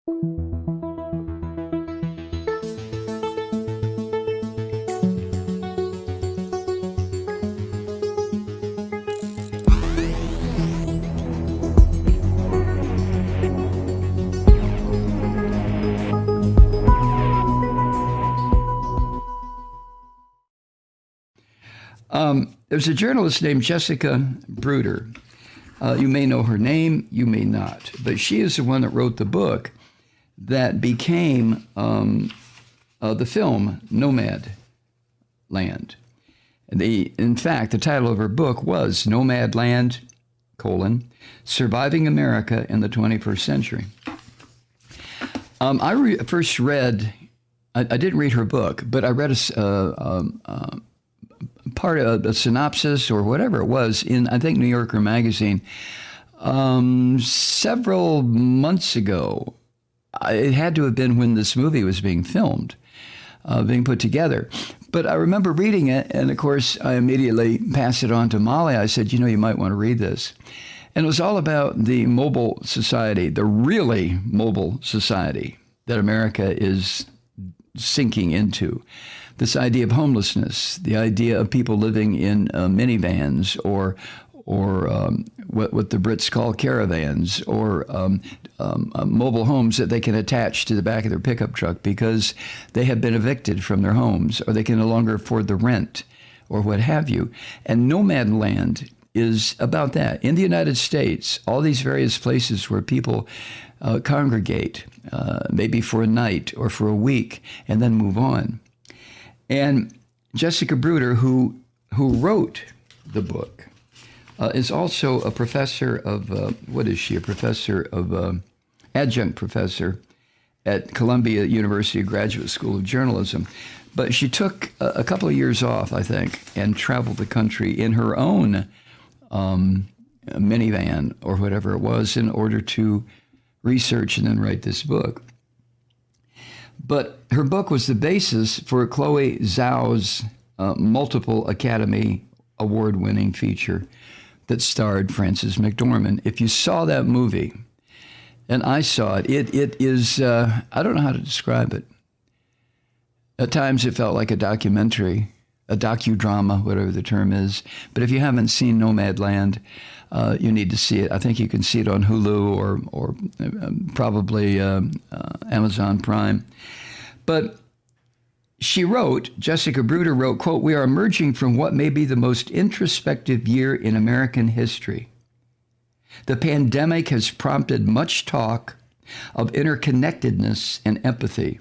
There's a journalist named Jessica Bruder. You may know her name, you may not, but she is the one that wrote the book that became the film Nomadland. In fact, the title of her book was Nomadland, Surviving America in the 21st Century. First read, I didn't read her book, but I read part of a synopsis or whatever it was in, I think, New Yorker magazine several months ago. It had to have been when this movie was being filmed, being put together. But I remember reading it, and of course, I immediately passed it on to Molly. I said, you might want to read this. And it was all about the mobile society, the really mobile society that America is sinking into. This idea of homelessness, the idea of people living in minivans or what the Brits call caravans, or mobile homes that they can attach to the back of their pickup truck because they have been evicted from their homes, or they can no longer afford the rent, or what have you. And Nomadland is about that. In the United States, all these various places where people congregate, maybe for a night or for a week, and then move on. And Jessica Bruder, who wrote the book, is also a professor of, what is she? A professor of, adjunct professor at Columbia University Graduate School of Journalism. But she took a couple of years off, I think, and traveled the country in her own minivan or whatever it was in order to research and then write this book. But her book was the basis for Chloe Zhao's multiple Academy Award-winning feature that starred Frances McDormand. If you saw that movie, and I saw it, it is, I don't know how to describe it. At times it felt like a documentary, a docudrama, whatever the term is. But if you haven't seen Nomadland, you need to see it. I think you can see it on Hulu or probably Amazon Prime. But Jessica Bruder wrote, quote, "We are emerging from what may be the most introspective year in American history. The pandemic has prompted much talk of interconnectedness and empathy,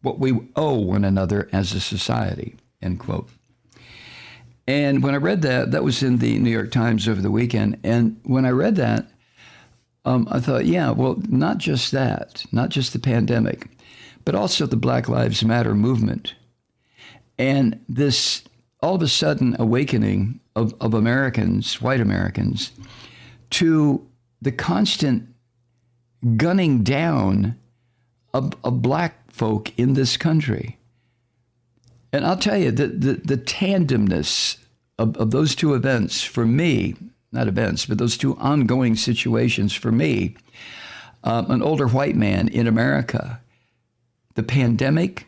what we owe one another as a society," end quote. And when I read that was in the New York Times over the weekend. And when I read that, I thought, yeah, well, not just that, not just the pandemic, but also the Black Lives Matter movement. And this all of a sudden awakening of Americans, white Americans, to the constant gunning down of black folk in this country. And I'll tell you, the tandemness of those two events for me, not events, but those two ongoing situations for me, an older white man in America, the pandemic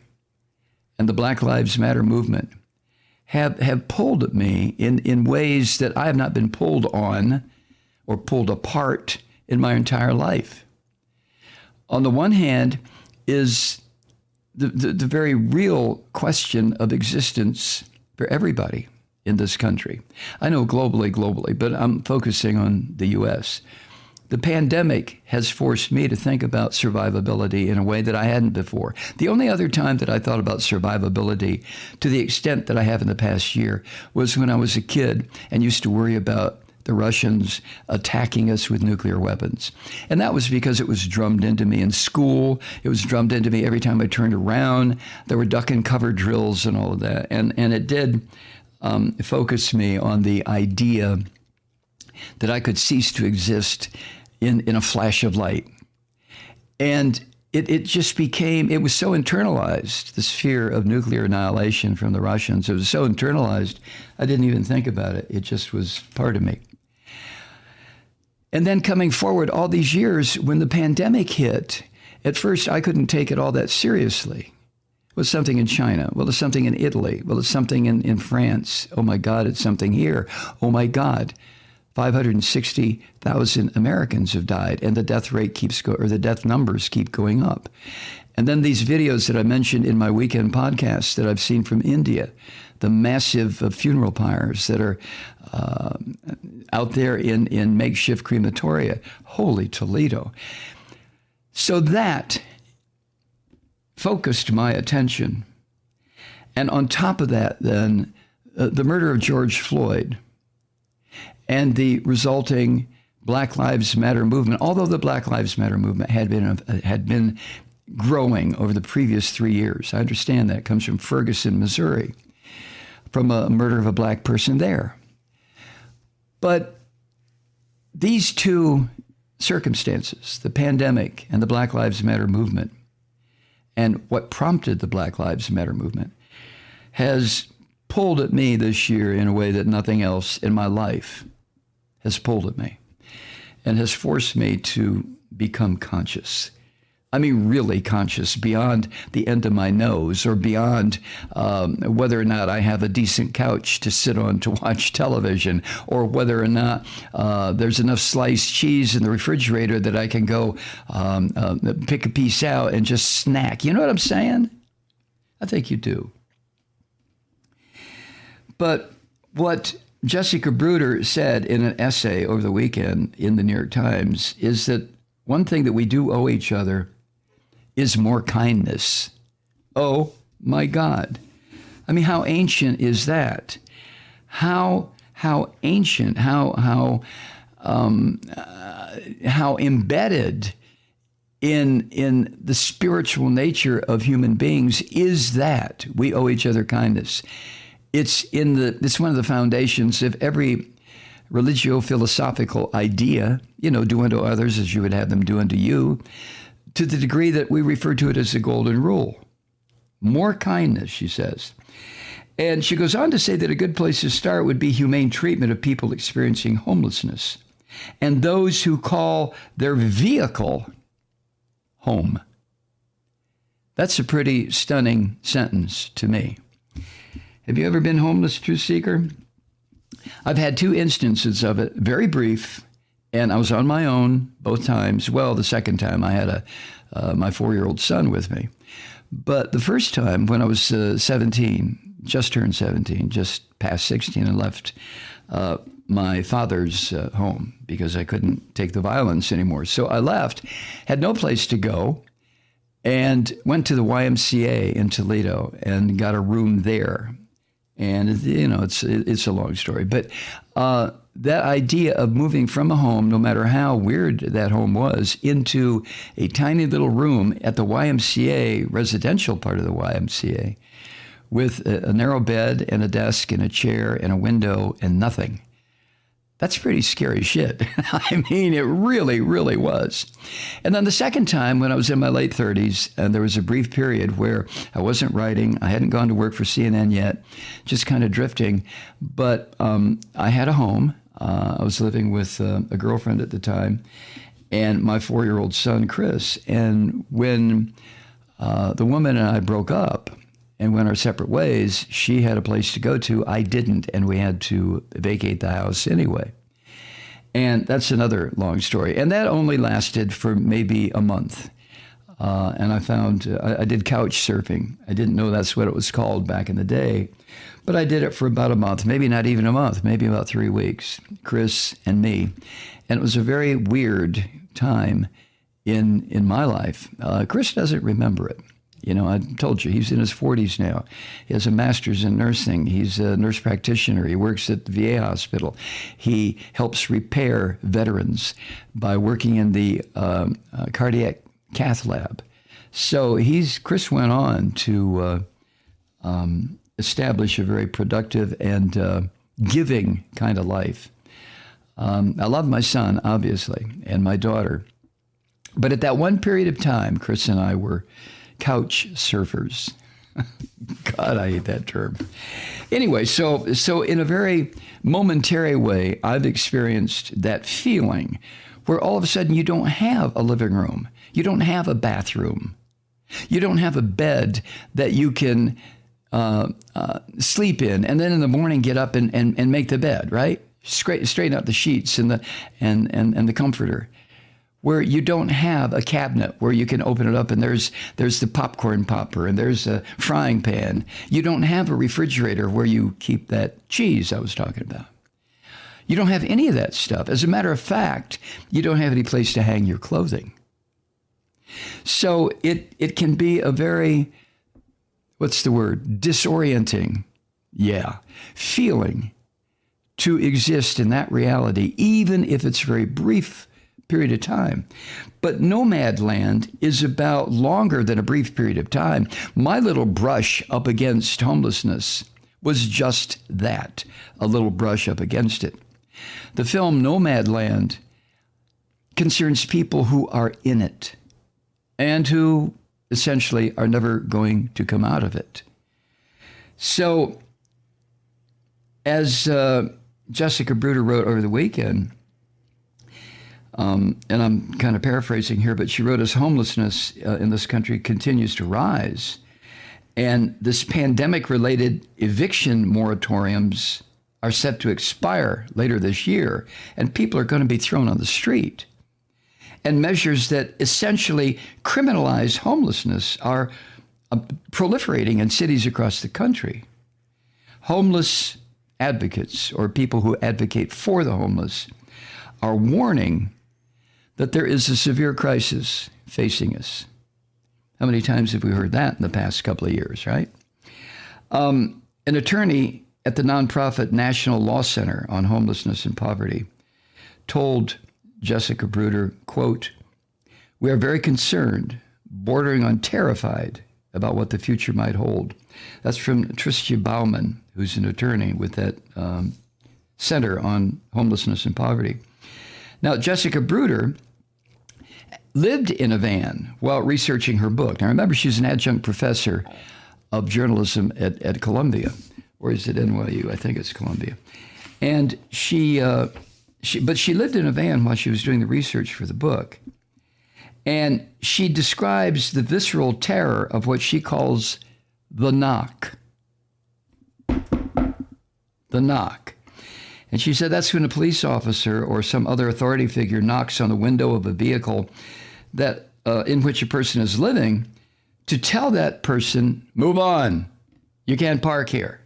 and the Black Lives Matter movement have pulled at me in ways that I have not been pulled on or pulled apart in my entire life. On the one hand is the very real question of existence for everybody in this country. I know globally, but I'm focusing on the U.S. The pandemic has forced me to think about survivability in a way that I hadn't before. The only other time that I thought about survivability to the extent that I have in the past year was when I was a kid and used to worry about the Russians attacking us with nuclear weapons. And that was because it was drummed into me in school. It was drummed into me every time I turned around. There were duck and cover drills and all of that. And it did focus me on the idea that I could cease to exist in a flash of light. And it just became, it was so internalized, this fear of nuclear annihilation from the Russians. It was so internalized, I didn't even think about it. It just was part of me. And then coming forward all these years when the pandemic hit, At first, I couldn't take it all that seriously. Well, it's something in China. Well, it's something in Italy. Well, it's something in France. Oh, my God, it's something here. Oh, my God, 560,000 Americans have died, and the death rate the death numbers keep going up. And then these videos that I mentioned in my weekend podcast that I've seen from India, the massive funeral pyres that are out there in makeshift crematoria. Holy Toledo. So that focused my attention. And on top of that, then, the murder of George Floyd and the resulting Black Lives Matter movement, although the Black Lives Matter movement had been growing over the previous 3 years. I understand that. It comes from Ferguson, Missouri, from a murder of a black person there. But these two circumstances, the pandemic and the Black Lives Matter movement, and what prompted the Black Lives Matter movement, has pulled at me this year in a way that nothing else in my life has pulled at me, and has forced me to become conscious. I mean, really conscious, beyond the end of my nose, or beyond whether or not I have a decent couch to sit on to watch television, or whether or not there's enough sliced cheese in the refrigerator that I can go pick a piece out and just snack. You know what I'm saying? I think you do. But what Jessica Bruder said in an essay over the weekend in the New York Times is that one thing that we do owe each other is more kindness. Oh my God. I mean, how ancient is that? How ancient, how embedded in the spiritual nature of human beings is that we owe each other kindness. It's one of the foundations of every religio-philosophical idea, do unto others as you would have them do unto you, to the degree that we refer to it as the golden rule. More kindness, she says. And she goes on to say that a good place to start would be humane treatment of people experiencing homelessness and those who call their vehicle home. That's a pretty stunning sentence to me. Have you ever been homeless, truth seeker? I've had 2 instances of it, very brief, and I was on my own both times. Well, the second time I had my 4-year-old son with me. But the first time when I was 17, just turned 17, just past 16, and left my father's home because I couldn't take the violence anymore. So I left, had no place to go, and went to the YMCA in Toledo and got a room there. And, it's a long story. But that idea of moving from a home, no matter how weird that home was, into a tiny little room at the YMCA, residential part of the YMCA, with a narrow bed and a desk and a chair and a window and nothing. That's pretty scary shit. I mean, it really, really was. And then the second time, when I was in my late 30s, and there was a brief period where I wasn't writing, I hadn't gone to work for CNN yet, just kind of drifting, but I had a home. I was living with a girlfriend at the time and my 4-year-old son, Chris. And when the woman and I broke up and went our separate ways, she had a place to go to. I didn't, and we had to vacate the house anyway. And that's another long story. And that only lasted for maybe a month. And I found, I did couch surfing. I didn't know that's what it was called back in the day. But I did it for about a month, maybe not even a month, maybe about 3 weeks, Chris and me. And it was a very weird time in my life. Chris doesn't remember it. I told you, he's in his 40s now. He has a master's in nursing. He's a nurse practitioner. He works at the VA hospital. He helps repair veterans by working in the cardiac cath lab. So Chris went on to establish a very productive and giving kind of life. I love my son, obviously, and my daughter. But at that one period of time, Chris and I were couch surfers. God, I hate that term. Anyway, so in a very momentary way, I've experienced that feeling where all of a sudden you don't have a living room. You don't have a bathroom. You don't have a bed that you can sleep in, and then in the morning get up and make the bed, right? Straighten out the sheets and the comforter. Where you don't have a cabinet where you can open it up and there's the popcorn popper and there's a frying pan. You don't have a refrigerator where you keep that cheese I was talking about. You don't have any of that stuff. As a matter of fact, you don't have any place to hang your clothing. So it can be a very, disorienting, feeling to exist in that reality, even if it's a very brief period of time. But Nomadland is about longer than a brief period of time. My little brush up against homelessness was just that, a little brush up against it. The film Nomadland concerns people who are in it and who essentially are never going to come out of it. So, as Jessica Bruder wrote over the weekend, and I'm kind of paraphrasing here, but she wrote, as homelessness in this country continues to rise, and this pandemic-related eviction moratoriums are set to expire later this year, and people are going to be thrown on the street. And measures that essentially criminalize homelessness are proliferating in cities across the country. Homeless advocates, or people who advocate for the homeless, are warning that there is a severe crisis facing us. How many times have we heard that in the past couple of years, right? An attorney at the nonprofit National Law Center on Homelessness and Poverty told Jessica Bruder, quote, "We are very concerned, bordering on terrified about what the future might hold." That's from Tricia Bauman, who's an attorney with that Center on Homelessness and Poverty. Now, Jessica Bruder lived in a van while researching her book. Now, remember, she's an adjunct professor of journalism at Columbia, or is it NYU? I think it's Columbia. And she lived in a van while she was doing the research for the book. And she describes the visceral terror of what she calls the knock. The knock. And she said that's when a police officer or some other authority figure knocks on the window of a vehicle that in which a person is living, to tell that person, move on, you can't park here.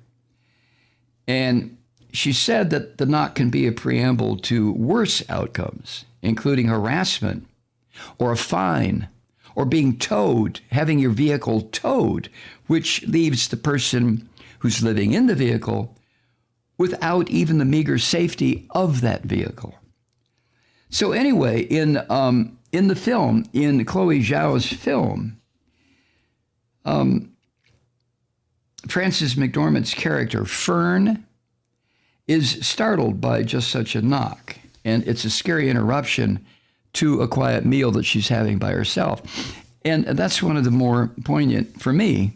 And she said that the knock can be a preamble to worse outcomes, including harassment or a fine or being towed, having your vehicle towed, which leaves the person who's living in the vehicle without even the meager safety of that vehicle. So anyway, in the film, in Chloe Zhao's film, Frances McDormand's character, Fern, is startled by just such a knock, and it's a scary interruption to a quiet meal that she's having by herself. And that's one of the more poignant, for me,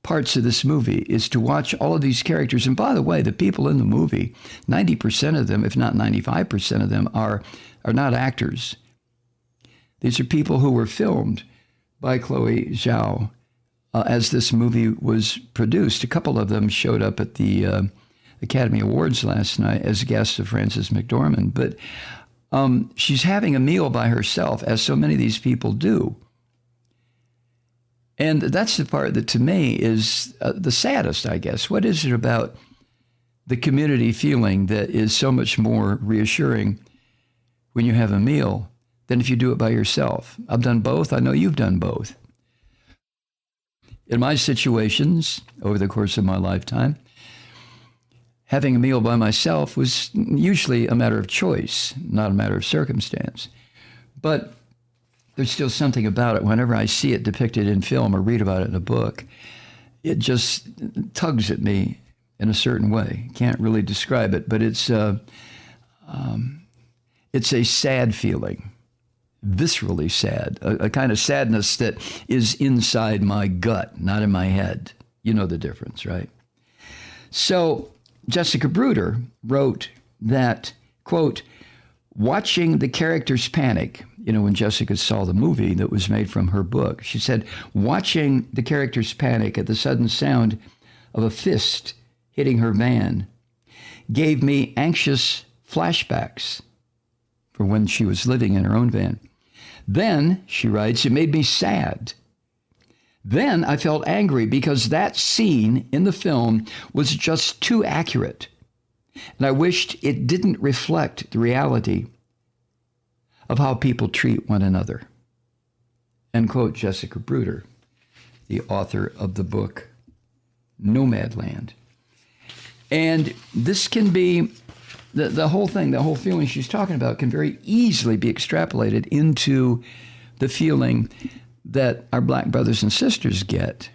parts of this movie, is to watch all of these characters. And by the way, the people in the movie, 90% of them, if not 95% of them, are not actors. These are people who were filmed by Chloe Zhao as this movie was produced. A couple of them showed up at the Academy Awards last night as guests of Frances McDormand. But she's having a meal by herself, as so many of these people do. And that's the part that, to me, is the saddest, I guess. What is it about the community feeling that is so much more reassuring when you have a meal than if you do it by yourself? I've done both. I know you've done both. In my situations, over the course of my lifetime, having a meal by myself was usually a matter of choice, not a matter of circumstance. But there's still something about it. Whenever I see it depicted in film or read about it in a book, it just tugs at me in a certain way. Can't really describe it, but it's a sad feeling, viscerally sad, a kind of sadness that is inside my gut, not in my head. You know the difference, right? So Jessica Bruder wrote that, quote, "Watching the characters panic, when Jessica saw the movie that was made from her book. She said, watching the characters panic at the sudden sound of a fist hitting her van gave me anxious flashbacks for when she was living in her own van. Then, she writes, it made me sad. Then I felt angry because that scene in the film was just too accurate. And I wished it didn't reflect the reality of how people treat one another. End quote, Jessica Bruder, the author of the book Nomadland. And this can be, the whole thing, the whole feeling she's talking about can very easily be extrapolated into the feeling that our black brothers and sisters get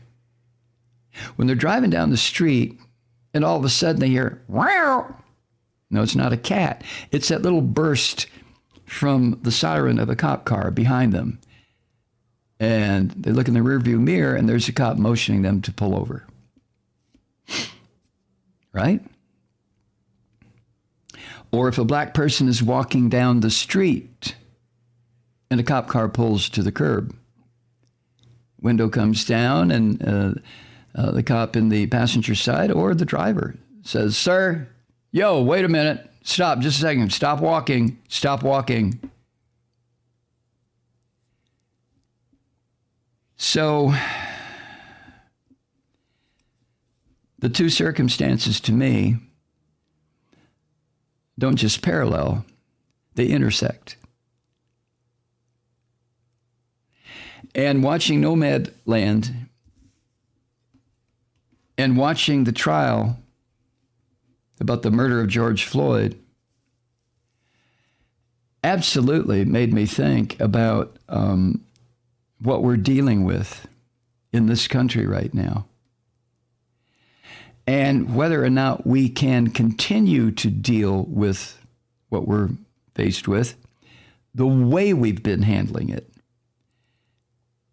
when they're driving down the street and all of a sudden they hear, wow. No, it's not a cat. It's that little burst from the siren of a cop car behind them. And they look in the rearview mirror and there's a cop motioning them to pull over. Right? Or if a black person is walking down the street and a cop car pulls to the curb, window comes down and the cop in the passenger side or the driver says, sir, yo, wait a minute. Stop, just a second. Stop walking. Stop walking. So the two circumstances to me don't just parallel, they intersect. And watching Nomadland and watching the trial about the murder of George Floyd absolutely made me think about what we're dealing with in this country right now. And whether or not we can continue to deal with what we're faced with the way we've been handling it.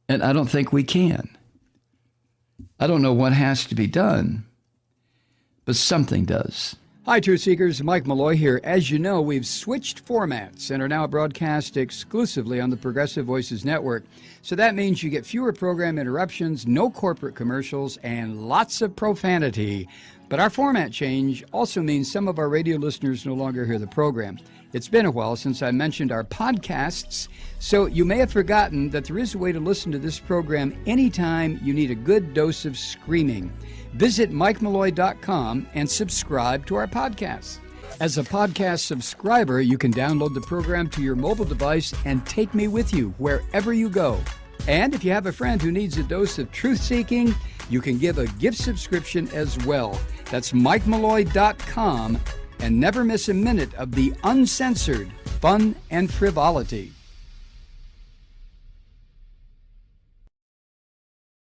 And I don't think we can. I don't know what has to be done, but something does. Hi, Truth Seekers. Mike Malloy here. As you know, we've switched formats and are now broadcast exclusively on the Progressive Voices Network. So that means you get fewer program interruptions, no corporate commercials, and lots of profanity. But our format change also means some of our radio listeners no longer hear the program. It's been a while since I mentioned our podcasts, so you may have forgotten that there is a way to listen to this program anytime you need a good dose of screaming. Visit MikeMalloy.com and subscribe to our podcasts. As a podcast subscriber, you can download the program to your mobile device and take me with you wherever you go. And if you have a friend who needs a dose of truth-seeking, you can give a gift subscription as well. That's MikeMalloy.com, and never miss a minute of the uncensored fun and frivolity.